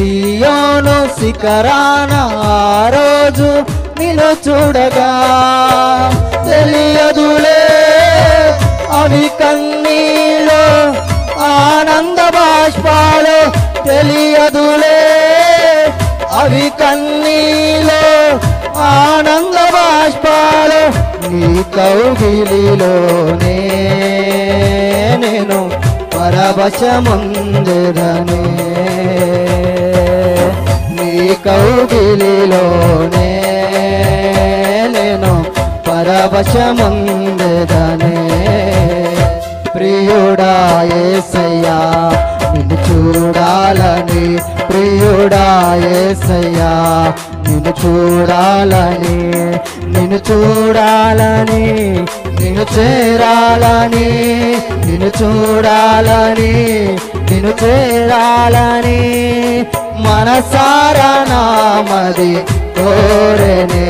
సియోను శిఖరాన ఆ రోజు నిన్ను చూడగా తెలియదులే అవి కన్నీలో ఆనంద బాష్పాలు తెలియదులే అవి కన్నీలో ఆనంద బాష్పాలు నీ కౌగిలిలోనే నేను పరవశముందురనే నీ కౌగిలిలోనే నేను పరవశముందురనే ప్రియుడా యేసయ్యా నిన్ను చూడాలని ప్రియుడా యేసయ్యా నిన్ను చూడాలని నిన్ను చూడాలని నిన్ను చేరాలని నిన్ను చూడాలని నిన్ను చేరాలని మనసారా నామది కోరెనే